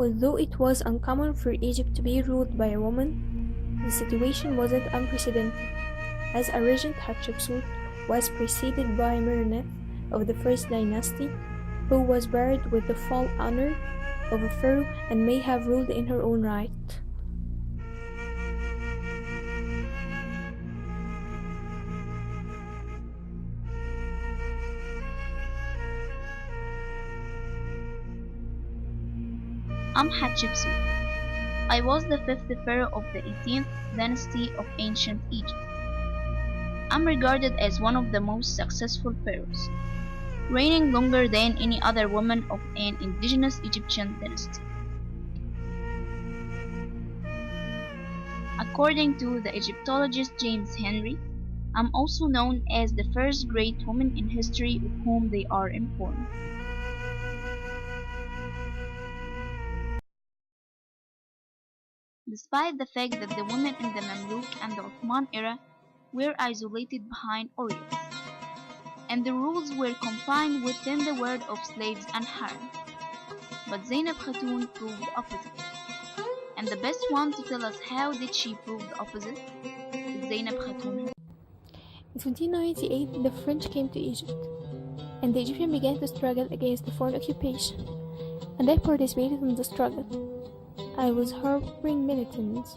Although it was uncommon for Egypt to be ruled by a woman, the situation wasn't unprecedented, as a regent Hatshepsut was preceded by Merneptah of the first dynasty, who was buried with the full honor of a pharaoh and may have ruled in her own right. I'm Hatshepsut. I was the fifth pharaoh of the 18th dynasty of ancient Egypt. I'm regarded as one of the most successful pharaohs, reigning longer than any other woman of an indigenous Egyptian dynasty. According to the Egyptologist James Henry, I'm also known as the first great woman in history of whom they are informed. Despite the fact that the women in the Mamluk and the Ottoman era were isolated behind oriels, and the rules were confined within the world of slaves and harem. But Zeinab Khatun proved the opposite. And the best one to tell us how did she prove the opposite is Zeinab Khatun. In 1798, the French came to Egypt, and the Egyptians began to struggle against the foreign occupation, and I participated in the struggle. I was harboring militants,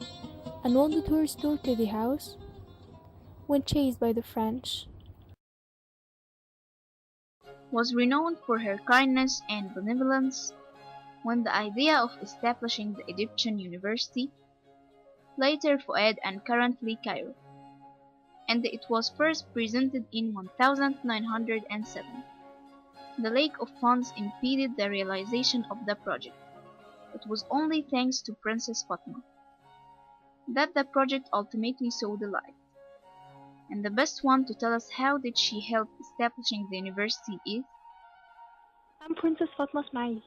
and wanted to restore to the house when chased by the French. Was renowned for her kindness and benevolence when the idea of establishing the Egyptian University, later Fuad and currently Cairo, and it was first presented in 1907. The lack of funds impeded the realization of the project. It was only thanks to Princess Fatma that the project ultimately saw the light. And the best one to tell us how did she help establishing the university is I'm Princess Fatma Ismail.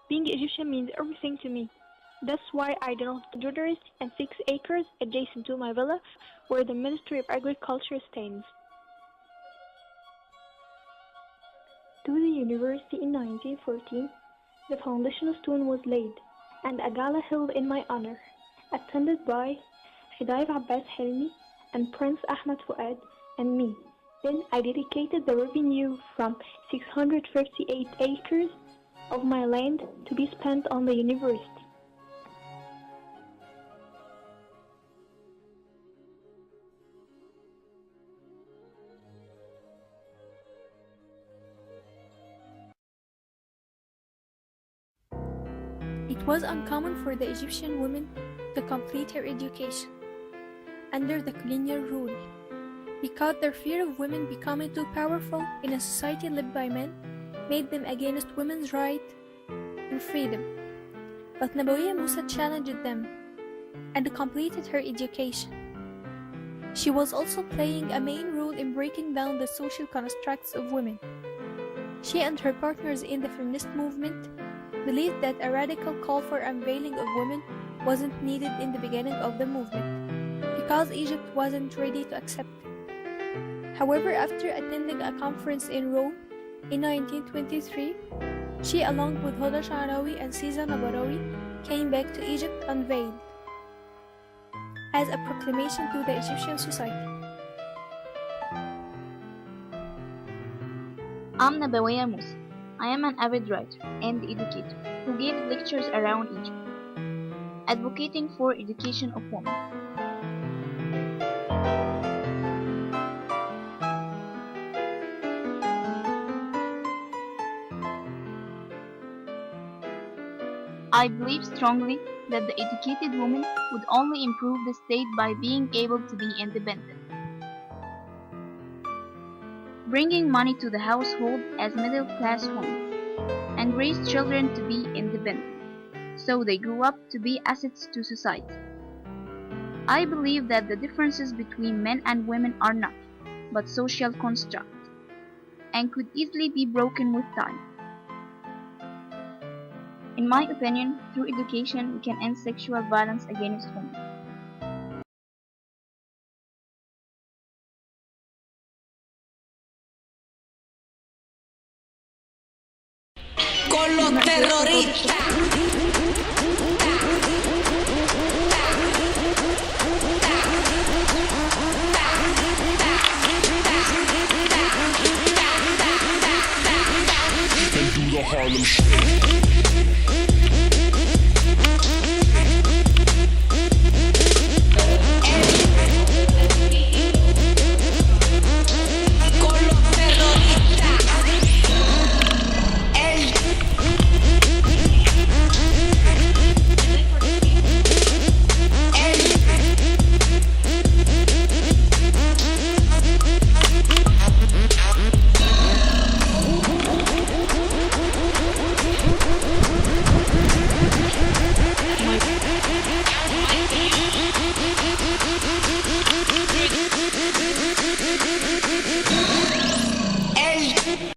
Being Egyptian means everything to me. That's why I donate jewelry and 6 acres adjacent to my villa where the Ministry of Agriculture stands. To the university in 1914, the foundation stone was laid, and a gala held in my honor, attended by Hidayat Abbas Helmi and Prince Ahmed Fuad and me. Then I dedicated the revenue from 658 acres of my land to be spent on the university. It was uncommon for the Egyptian woman to complete her education under the colonial rule, because their fear of women becoming too powerful in a society led by men made them against women's right and freedom. But Nabawiya Musa challenged them and completed her education. She was also playing a main role in breaking down the social constructs of women. She and her partners in the feminist movement believed that a radical call for unveiling of women wasn't needed in the beginning of the movement, because Egypt wasn't ready to accept it. However, after attending a conference in Rome in 1923, she, along with Huda Sha'rawi and Siza Nabarawi, came back to Egypt unveiled as a proclamation to the Egyptian society. I'm Nabawiya Musa. I am an avid writer and educator who gave lectures around Egypt, advocating for education of women. I believe strongly that the educated woman would only improve the state by being able to be independent, bringing money to the household as middle-class women, and raise children to be independent, so they grew up to be assets to society. I believe that the differences between men and women are not, but social constructs, and could easily be broken with time. In my opinion, through education we can end sexual violence against women. Con los terroristas.